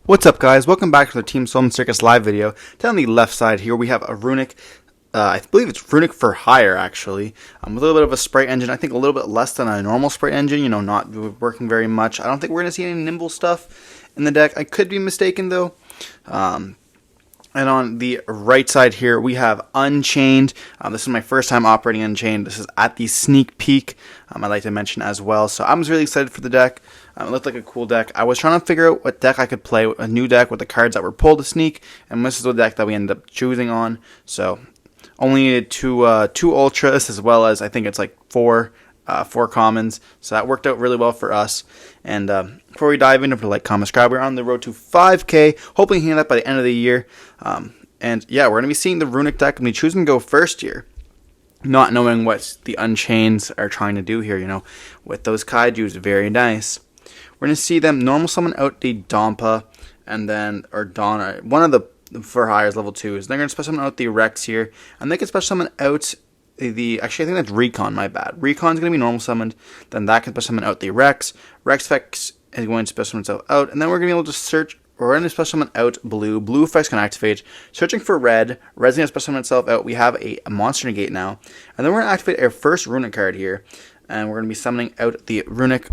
What's up, guys? Welcome back to the Team Solemn Circus live video. Down the left side here, we have a Runick. I believe it's Runick for hire, actually. With a little bit of a spray engine. I think a little bit less than a normal spray engine. You know, not working very much. I don't think we're going to see any nimble stuff in the deck. I could be mistaken, though. And on the right side here, we have Unchained. This is my first time operating Unchained. This is at the sneak peek, I'd like to mention as well. So I'm really excited for the deck. It looked like a cool deck. I was trying to figure out what deck I could play, a new deck with the cards that were pulled to sneak, and this is the deck that we ended up choosing on. So only needed two ultras, as well as I think it's like four commons. So that worked out really well for us. And before we dive into like, comment, subscribe, we're on the road to 5K, hoping to hit that by the end of the year. And yeah, we're going to be seeing the Runick deck and be choosing to go first year, not knowing what the Unchains are trying to do here, you know, with those kaijus. Very nice. We're going to see them normal summon out the Dompa, and then, or Donna, one of the for hires level 2s. They're going to special summon out the Rex here, and they can special summon out actually, I think that's Recon, my bad. Recon's going to be normal summoned, then that can special summon out the Rex. Rex effects is going to special summon itself out, and then we're going to be able to search, we're going to special summon out Blue. Blue effects can activate. Searching for Red. Red's going to special summon itself out. We have a monster negate now, and then we're going to activate our first Runick card here, and we're going to be summoning out the Runick,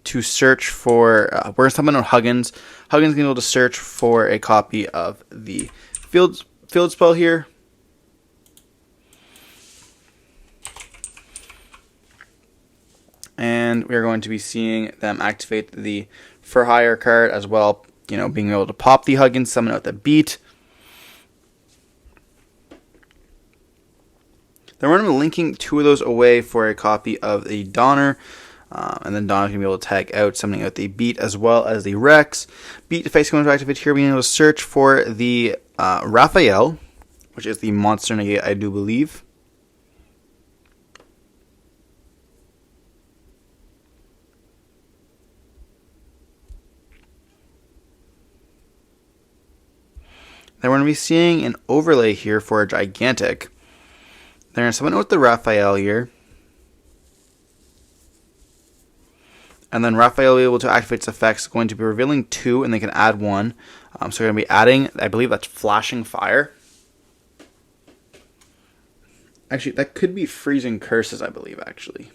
to search for, we're going to summon out Huggins. Huggins is going to be able to search for a copy of the field spell here. And we are going to be seeing them activate the For Hire card as well, you know, being able to pop the Huggins, summon out the Beat. Then we're going to be linking two of those away for a copy of the Donner. And then Donner's going to be able to tag out, summoning out the Beat as well as the Rex. Beat effects going to activate here, being able to search for the Raphael, which is the monster negate, I do believe. Then we're going to be seeing an overlay here for a Gigantic. They're going to summon out the Raphael here. And then Raphael will be able to activate its effects, going to be revealing 2, and they can add 1. So we're going to be adding, I believe that's Flashing Fire. Actually, that could be Freezing Curses, I believe, actually.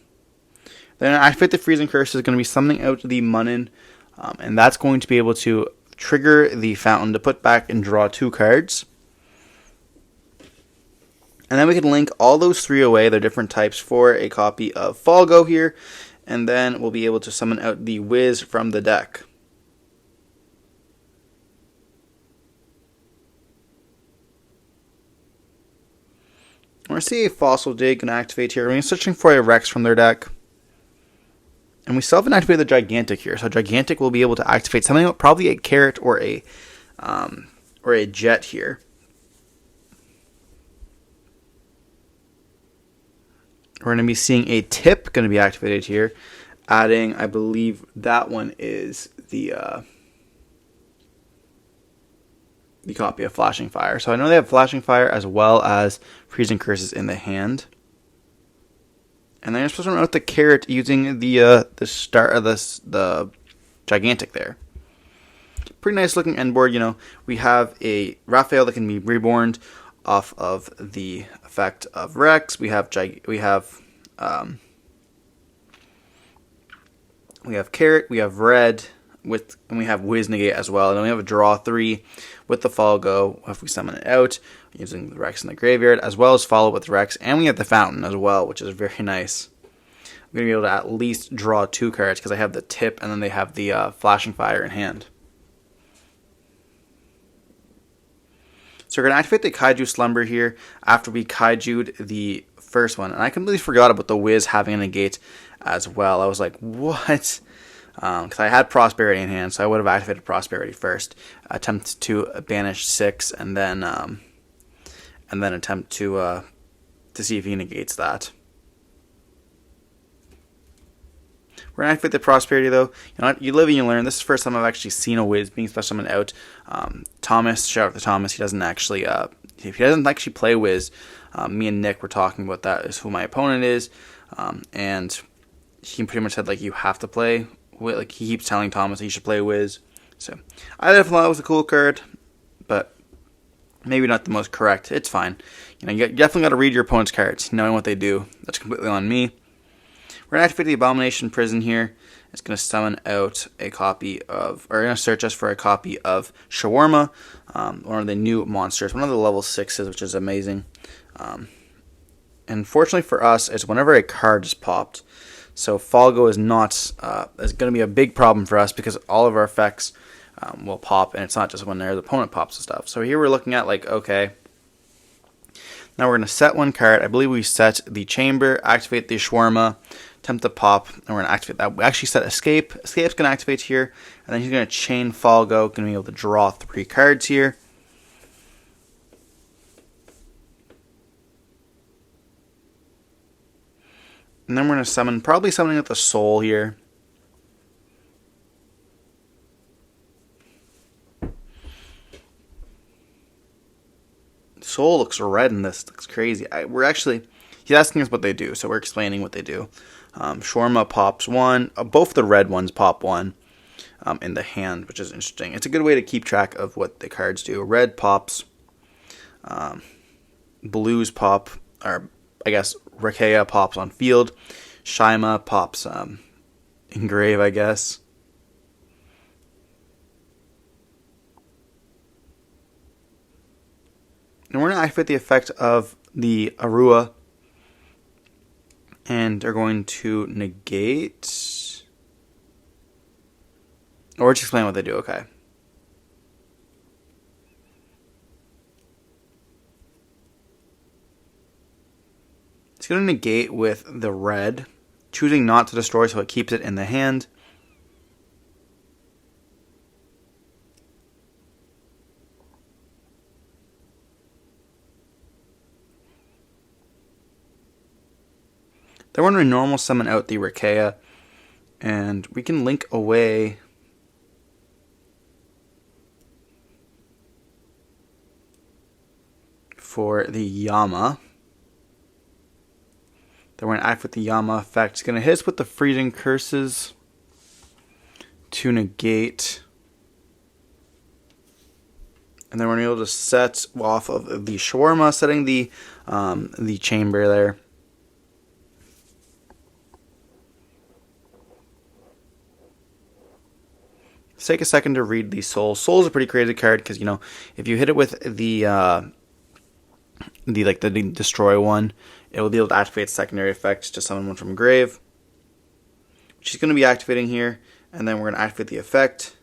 Then activate the Freezing Curses, is going to be summoning out the Munin, and that's going to be able to trigger the Fountain to put back and draw 2 cards. And then we can link all those 3 away, their different types, for a copy of Falgo here. And then we'll be able to summon out the Wiz from the deck. We're going to see a Fossil Dig can activate here. We're searching for a Rex from their deck. And we still haven't activated the Gigantic here. So Gigantic will be able to activate something, probably a Carrot or a Jet here. We're going to be seeing a Tip going to be activated here, adding, I believe that one is the copy of Flashing Fire. So I know they have Flashing Fire as well as Freezing Curses in the hand. And then you're supposed to run out the Carrot using the start of the Gigantic there. Pretty nice looking end board, you know. We have a Raphael that can be reborn off of the effect of Rex. We have Carrot, we have Red, and we have Wiz negate as well. And then we have a draw 3 with the Falgo if we summon it out using the Rex in the graveyard, as well as follow with Rex. And we have the Fountain as well, which is very nice. I'm going to be able to at least draw 2 cards because I have the Tip and then they have the Flashing Fire in hand. So we're going to activate the Kaiju Slumber here after we Kaiju'd the first one. And I completely forgot about the Wiz having a negate as well. I was like, what? Because I had Prosperity in hand, so I would have activated Prosperity first. Attempt to banish 6, and then attempt to see if he negates that. We're going to activate the Prosperity, though. You know what? You live and you learn. This is the first time I've actually seen a Wiz being special summoned out. Thomas, shout out to Thomas. He doesn't actually, if he doesn't actually play Wiz, me and Nick were talking about that, is who my opponent is. And he pretty much said, like, you have to play like he keeps telling Thomas he should play Wiz. So I definitely thought it was a cool card, but maybe not the most correct. It's fine. You definitely got to read your opponent's cards, knowing what they do. That's completely on me. We're going to activate the Abomination Prison here. It's going to summon out a copy of, or going to search us for a copy of Shawarma, one of the new monsters, one of the level 6s, which is amazing. And fortunately for us, it's whenever a card is popped. So Falgo is not, is going to be a big problem for us because all of our effects will pop, and it's not just when their opponent pops and stuff. So here we're looking at like, okay, now we're going to set one card. I believe we set the Chamber, activate the Shawarma, attempt to pop, and we're going to activate that. We actually set Escape. Escape's going to activate here, and then he's going to chain Falgo, going to be able to draw 3 cards here. And then we're going to summon, probably summoning with the Soul here. Soul looks red in this. Looks crazy. He's asking us what they do, so we're explaining what they do. Shawarma pops 1. Both the red ones pop 1 in the hand, which is interesting. It's a good way to keep track of what the cards do. Red pops. Blues pop, or I guess Rakea pops on field. Shaima pops engrave, I guess. And we're going to activate the effect of the Arua. And they're going to negate. Or just explain what they do, okay. It's going to negate with the red, choosing not to destroy so it keeps it in the hand. Then we're going to normal summon out the Rakea, and we can link away for the Yama. Then we're going to act with the Yama effect. It's going to hit us with the Freezing Curses to negate. And then we're going to be able to set off of the Shawarma, setting the Chamber there. Let's take a second to read the Soul. Soul is a pretty crazy card because, if you hit it with the destroy one, it will be able to activate secondary effects to summon one from grave, which is going to be activating here. And then we're going to activate the effect.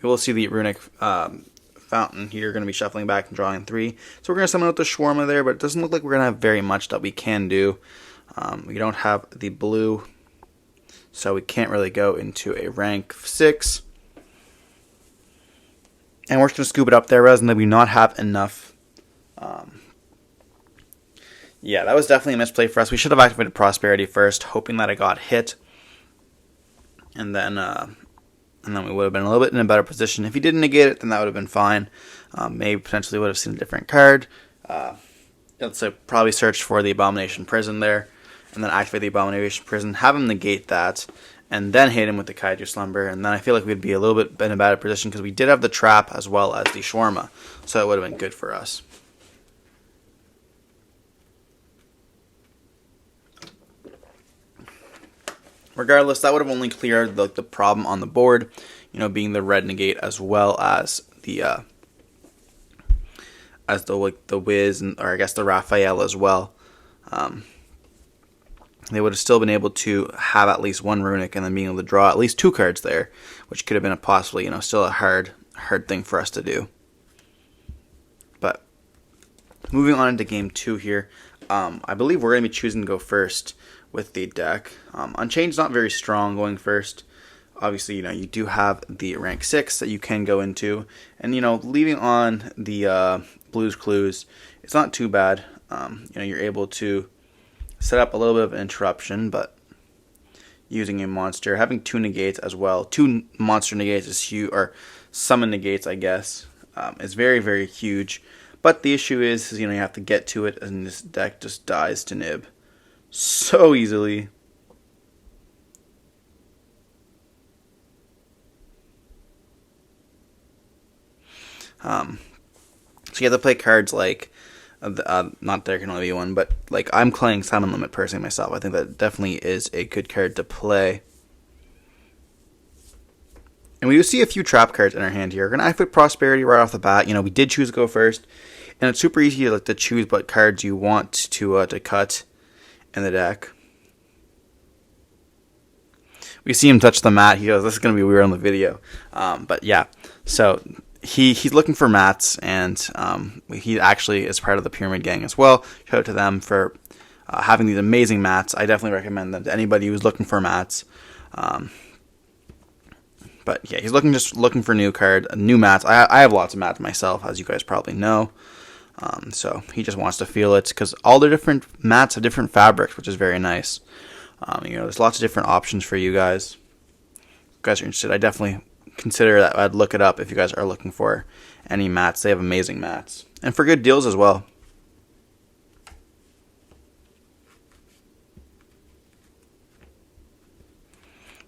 We will see the Runick fountain here going to be shuffling back and drawing 3. So we're going to summon out the Shawarma there, but it doesn't look like we're going to have very much that we can do. We don't have the blue, so we can't really go into a rank 6. And we're just going to scoop it up there, rather than we not have enough. Yeah, that was definitely a misplay for us. We should have activated Prosperity first, hoping that it got hit. And then we would have been a little bit in a better position. If he didn't negate it, then that would have been fine. Maybe potentially would have seen a different card. Let's say probably search for the Abomination Prison there, and then activate the Abomination Prison, have him negate that, and then hit him with the Kaiju Slumber, and then I feel like we'd be a little bit in a better position because we did have the Trap as well as the Shawarma, so it would have been good for us. Regardless, that would have only cleared the problem on the board, being the red negate as well as the Wiz, or I guess the Raphael as well. They would have still been able to have at least one Runick and then being able to draw at least 2 cards there, which could have been possibly, still a hard thing for us to do. But moving on into game 2 here, I believe we're going to be choosing to go first with the deck. Unchained's not very strong going first. Obviously, you do have the rank 6 that you can go into, and leaving on the Blues Clues, it's not too bad. You're able to set up a little bit of an interruption, but using a monster, having 2 negates as well, 2 monster negates is huge, or summon negates, I guess, is very, very huge. But the issue is, you have to get to it, and this deck just dies to nib so easily. So you have to play cards like, not there can only be one, but like I'm playing Summon Limit personally myself. I think that definitely is a good card to play. And we do see a few trap cards in our hand here. We're going to activate Prosperity right off the bat. We did choose to go first, and it's super easy to choose what cards you want to cut in the deck. We see him touch the mat. He goes, "This is going to be weird on the video," but yeah. So he's looking for mats, and he actually is part of the Pyramid Gang as well. Shout out to them for having these amazing mats. I definitely recommend them to anybody who's looking for mats. But yeah, he's just looking for new mats. I have lots of mats myself, as you guys probably know. So he just wants to feel it, because all the different mats have different fabrics, which is very nice. There's lots of different options for you guys. If you guys are interested, I definitely consider that. I'd look it up if you guys are looking for any mats. They have amazing mats, and for good deals as well.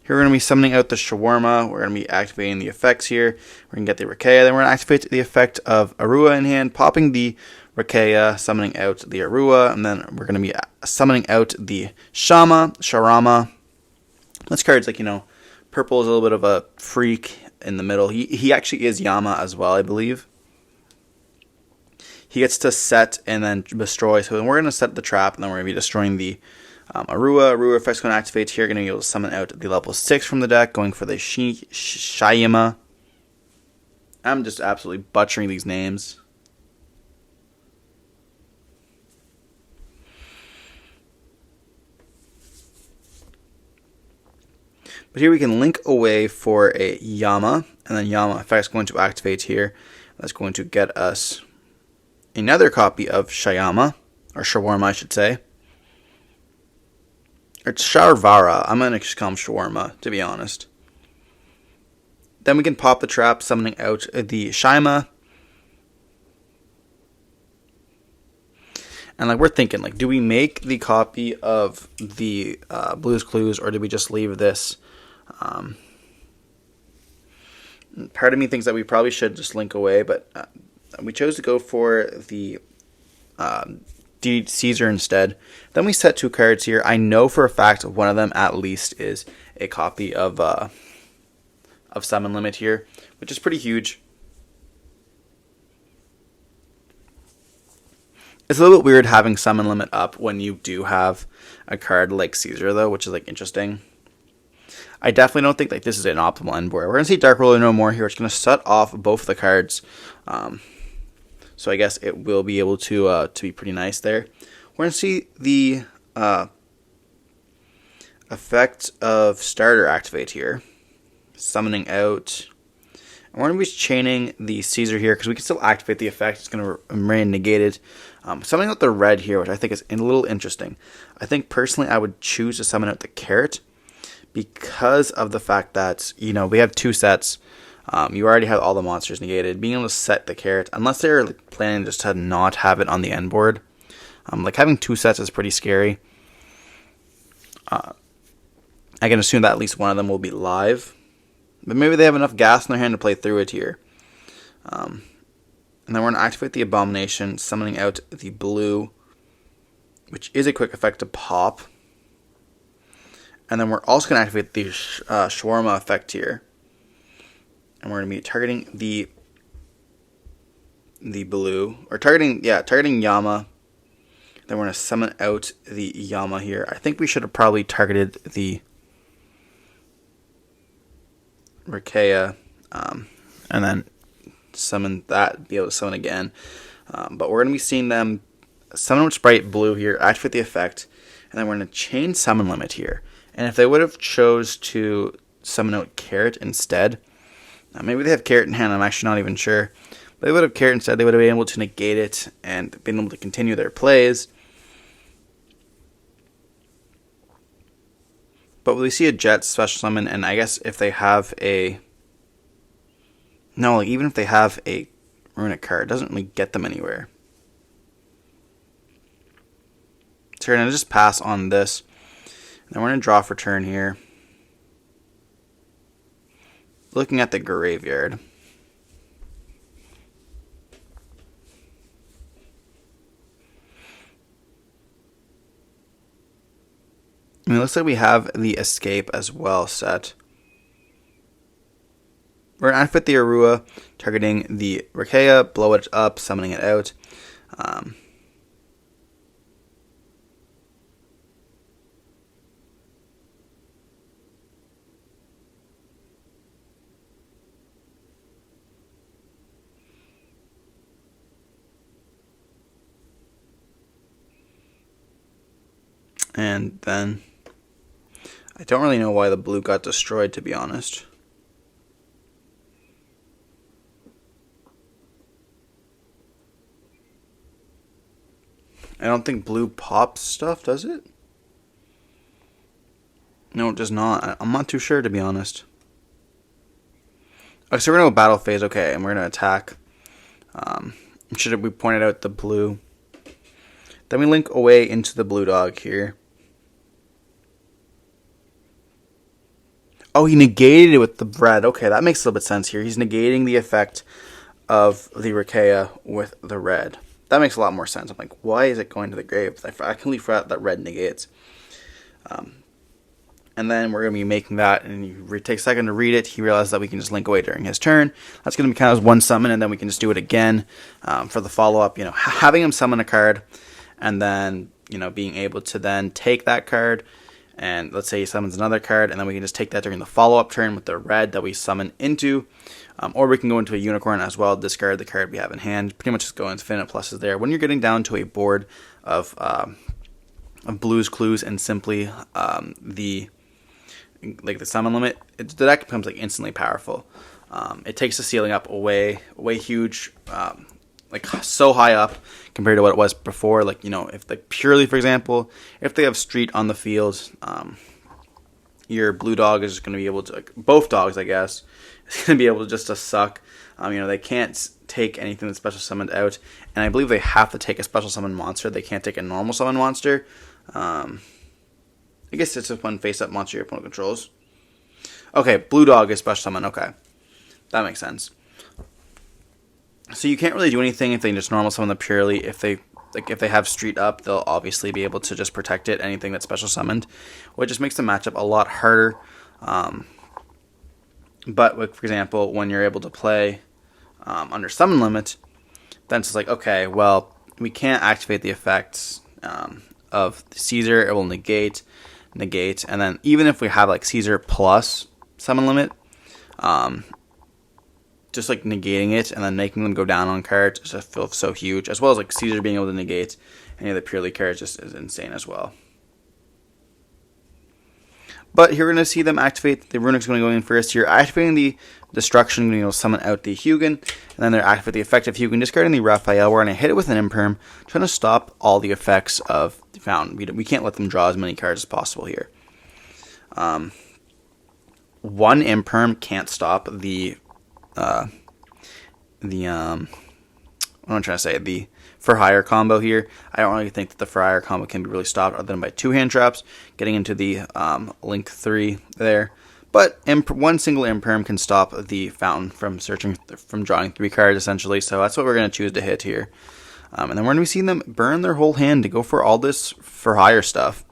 Here we're going to be summoning out the Shawarma. We're going to be activating the effects here. We're going to get the Rikeya. Then we're going to activate the effect of Arua in hand, popping the Rikeya, summoning out the Arua, and then we're going to be summoning out the Sharama. This card's like, purple is a little bit of a freak in the middle. He actually is Yama as well, I believe. He gets to set and then destroy. So then we're going to set the trap, and then we're going to be destroying the Arua effect's going to activate here. Going to be able to summon out the level 6 from the deck, going for the Shayama. I'm just absolutely butchering these names. But here we can link away for a Yama, and then Yama effect's going to activate here. That's going to get us another copy of Shayama, or Shawarma, I should say. It's Sharvara. I'm going to just call him Shawarma, to be honest. Then we can pop the trap, summoning out the Shaima. And we're thinking, do we make the copy of the Blue's Clues, or do we just leave this? Part of me thinks that we probably should just link away, but we chose to go for the Caesar instead. Then we set 2 cards here. I know for a fact one of them at least is a copy of Summon Limit here, which is pretty huge. It's a little bit weird having Summon Limit up when you do have a card like Caesar, though, which is interesting. I definitely don't think this is an optimal end board. We're going to see Dark Ruler no more here. It's going to set off both the cards. So I guess it will be able to be pretty nice there. We're going to see the effect of Starter activate here. Summoning out. And we're going to be chaining the Caesar here, because we can still activate the effect. It's going to remain negated. Summoning out the red here, which I think is a little interesting. I think personally I would choose to summon out the Carrot, because of the fact that, we have 2 sets. You already have all the monsters negated. Being able to set the Carrot, unless they're planning just to not have it on the end board, having 2 sets is pretty scary. I can assume that at least one of them will be live, but maybe they have enough gas in their hand to play through it here. And then we're going to activate the Abomination, summoning out the blue, which is a quick effect to pop. And then we're also going to activate the Shawarma effect here. And we're going to be targeting the blue, or targeting Yama. Then we're going to summon out the Yama here. I think we should have probably targeted the Rikeya, and then summon that, be able to summon again. But we're going to be seeing them summon with Sprite Blue here, activate the effect, and then we're going to chain Summon Limit here. And if they would have chose to summon out Carrot instead, maybe they have Carrot in hand, I'm actually not even sure. But they would have Carrot instead, they would have been able to negate it and been able to continue their plays. But we see a Jet special summon, and I guess if they have a... No, even if they have a Runick card. Doesn't really get them anywhere. So we're going to just pass on this. Then we're going to draw for turn here. Looking at the graveyard. And it looks like we have the escape as well set. We're going to activate the Arua, targeting the Rukea, blow it up, summoning it out. And then I don't really know why the blue got destroyed, to be honest. I don't think blue pops stuff, does it? No, it does not. I'm not too sure, to be honest. Okay, so we're going to go battle phase, okay, and we're going to attack. Should we pointed out the blue? Then we link away into the blue dog here. Oh, he negated it with the red. Okay, that makes a little bit of sense here. He's negating the effect of the Rukea with the red. That makes a lot more sense. I'm like, why is it going to the grave? I completely forgot that red negates. And then we're going to be making that, and he takes a second to read it. He realizes that we can just link away during his turn. That's going to be kind of one summon, and then we can just do it again for the follow-up. You know, having him summon a card, and then, you know, being able to then take that card, and let's say he summons another card, and then we can just take that during the follow-up turn with the red that we summon into. Or we can go into a unicorn as well, discard the card we have in hand. Pretty much just go infinite pluses there. When you're getting down to a board of blues, clues, and simply the summon limit, the deck becomes like instantly powerful. It takes the ceiling up way huge, like so high up compared to what it was before. Like, you know, if like purely, for example, if they have street on the field, your blue dog is going to be able to, like, both dogs, I guess, is going to be able to suck. You know, they can't take anything that's special summoned out, and I believe they have to take a special summon monster. They can't take a normal summon monster. I guess it's just one face-up monster your opponent controls. Okay, blue dog is special summon. Okay, that makes sense. So you can't really do anything if they just normal summon the purely. If they have street up, they'll obviously be able to just protect it. Anything that's special summoned, which just makes the matchup a lot harder. But like, for example, when you're able to play under summon limit, then it's like, okay, well, we can't activate the effects of Caesar. It will negate, and then even if we have like Caesar plus summon limit, just like negating it and then making them go down on cards just feels so huge, as well as like Caesar being able to negate any of the purely cards just is insane as well. But here we're going to see them activate. The Runick's going to go in first here, activating the destruction, you know, summon out the Hugin, and then they're activate the effect of Hugin, discarding the Raphael. We're going to hit it with an Imperm, trying to stop all the effects of the Fountain. We can't let them draw as many cards as possible here. One Imperm can't stop the what am I trying to say? The for hire combo here. I don't really think that the for hire combo can be really stopped other than by two hand traps, getting into the link 3 there. But one single Imperm can stop the Fountain from drawing 3 cards essentially. So that's what we're going to choose to hit here. And then we're going to be seeing them burn their whole hand to go for all this for hire stuff.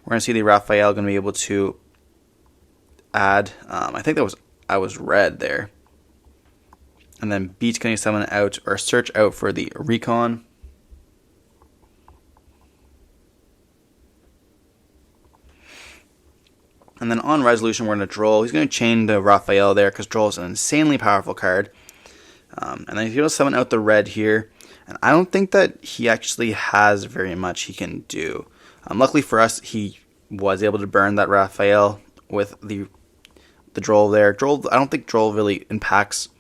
We're going to see the Raphael going to be able to add, I think I was red there. And then Beat's going to summon out or search out for the Recon. And then on Resolution, we're going to Duel. He's going to chain the Raphael there because Duel is an insanely powerful card. And then he's going to summon out the red here. And I don't think that he actually has very much he can do. Luckily for us, he was able to burn that Raphael with the Duel there. I don't think Duel really impacts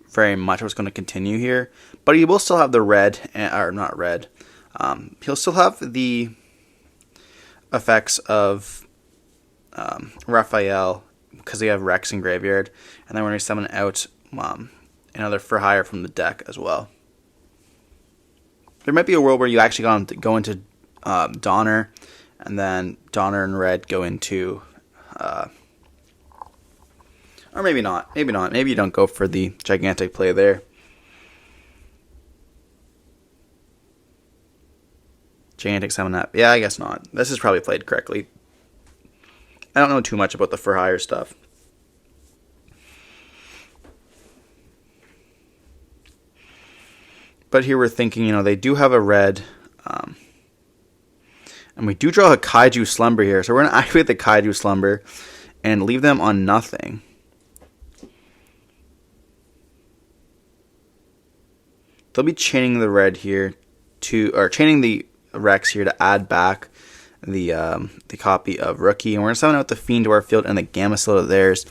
very much what's going to continue here, but he will still have the red, or not red. He'll still have the effects of Raphael because they have Rex and Graveyard, and then when we summon out another for hire from the deck as well. There might be a world where you actually go into Donner, and then Donner and red go into, or maybe not. Maybe not. Maybe you don't go for the gigantic play there. Gigantic summon up. Yeah, I guess not. This is probably played correctly. I don't know too much about the for hire stuff. But here we're thinking, they do have a red. And we do draw a Kaiju Slumber here. So we're going to activate the Kaiju Slumber and leave them on nothing. They'll be chaining the red here or chaining the Rex here to add back the copy of Rookie. And we're going to summon out the Fiend to our field and the Gamma Slot of theirs.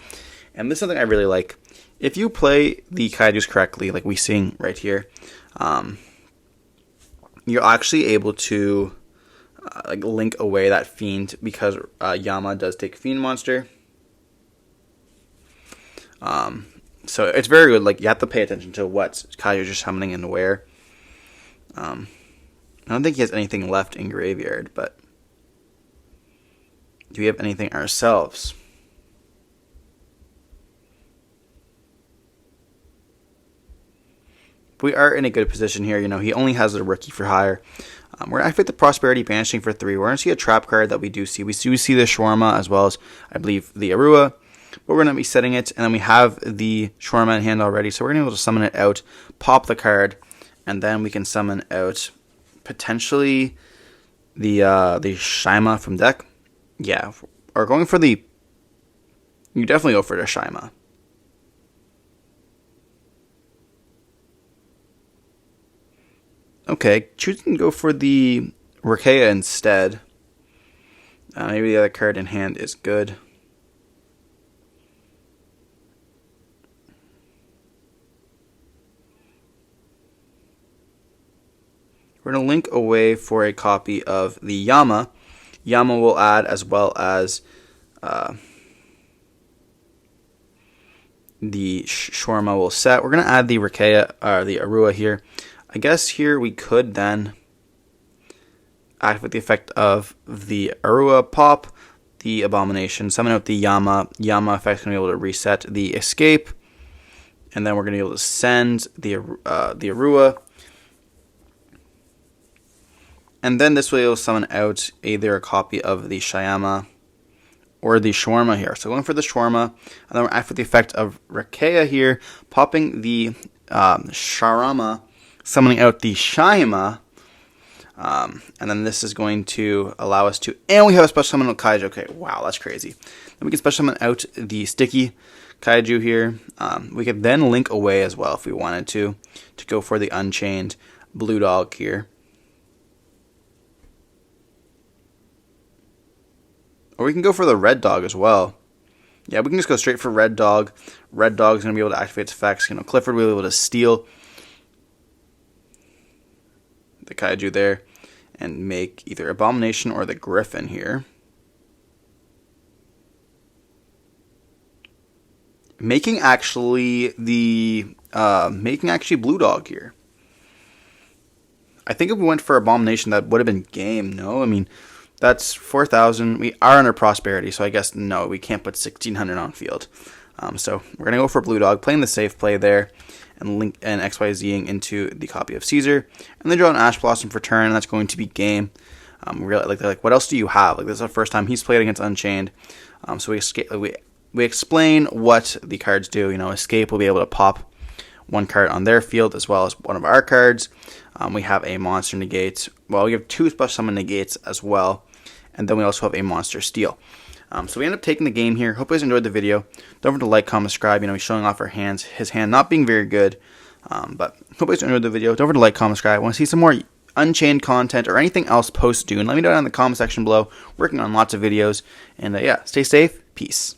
And this is something I really like. If you play the Kaijus correctly, like we seeing right here, you're actually able to link away that Fiend because Yama does take Fiend monster. So it's very good. Like, you have to pay attention to what Kaijus are summoning and where. I don't think he has anything left in graveyard, but do we have anything ourselves? We are in a good position here. He only has a Rookie for hire. We're going to activate the Prosperity Banishing for 3. We're going to see a trap card that we do see. We do see the Shawarma as well as, I believe, the Arua. But we're going to be setting it, and then we have the Shawarma in hand already. So we're going to be able to summon it out, pop the card, and then we can summon out potentially the Shaima from deck. Yeah, or going for the... You definitely go for the Shaima. Okay, choosing to go for the Rukea instead. Maybe the other card in hand is good. We're going to link away for a copy of the Yama. Yama will add as well as the Shawarma will set. We're going to add the Rukea, or the Arua here. I guess here we could then activate the effect of the Arua pop, the Abomination, summon out the Yama. Yama effect is going to be able to reset the Escape, and then we're going to be able to send the Arua, and then this way it'll summon out either a copy of the Shaima or the Shawarma here. So going for the Shawarma, and then we're activate the effect of Rukea here, popping the Shawarma, summoning out the Shaima, and then this is going to allow us to, and we have a special summon of Kaiju. Okay, wow, that's crazy. Then we can special summon out the Sticky Kaiju here. We could then link away as well if we wanted to go for the Unchained Blue Dog here. Or we can go for the Red Dog as well. Yeah, we can just go straight for Red Dog. Red Dog is going to be able to activate its effects. Clifford will be able to steal the Kaiju there and make either Abomination or the Griffin here. Making actually Blue Dog here. I think if we went for Abomination, that would have been game. No, I mean, that's 4,000. We are under Prosperity, so I guess no, we can't put 1,600 on field. So we're gonna go for Blue Dog, playing the safe play there, and link and XYZing into the copy of Caesar, and then draw an Ash Blossom for turn, and that's going to be game. Really, they're like, what else do you have? Like, this is the first time he's played against Unchained. So we explain what the cards do. Escape will be able to pop one card on their field as well as one of our cards. We have a monster negate. Well, we have 2 special summon negates as well, and then we also have a monster steal. So we end up taking the game here. Hope you guys enjoyed the video. Don't forget to like, comment, subscribe. He's showing off our hands. His hand not being very good, but hope you guys enjoyed the video. Don't forget to like, comment, subscribe. Want to see some more Unchained content or anything else post Dune? Let me know down in the comment section below. Working on lots of videos, and yeah, stay safe. Peace.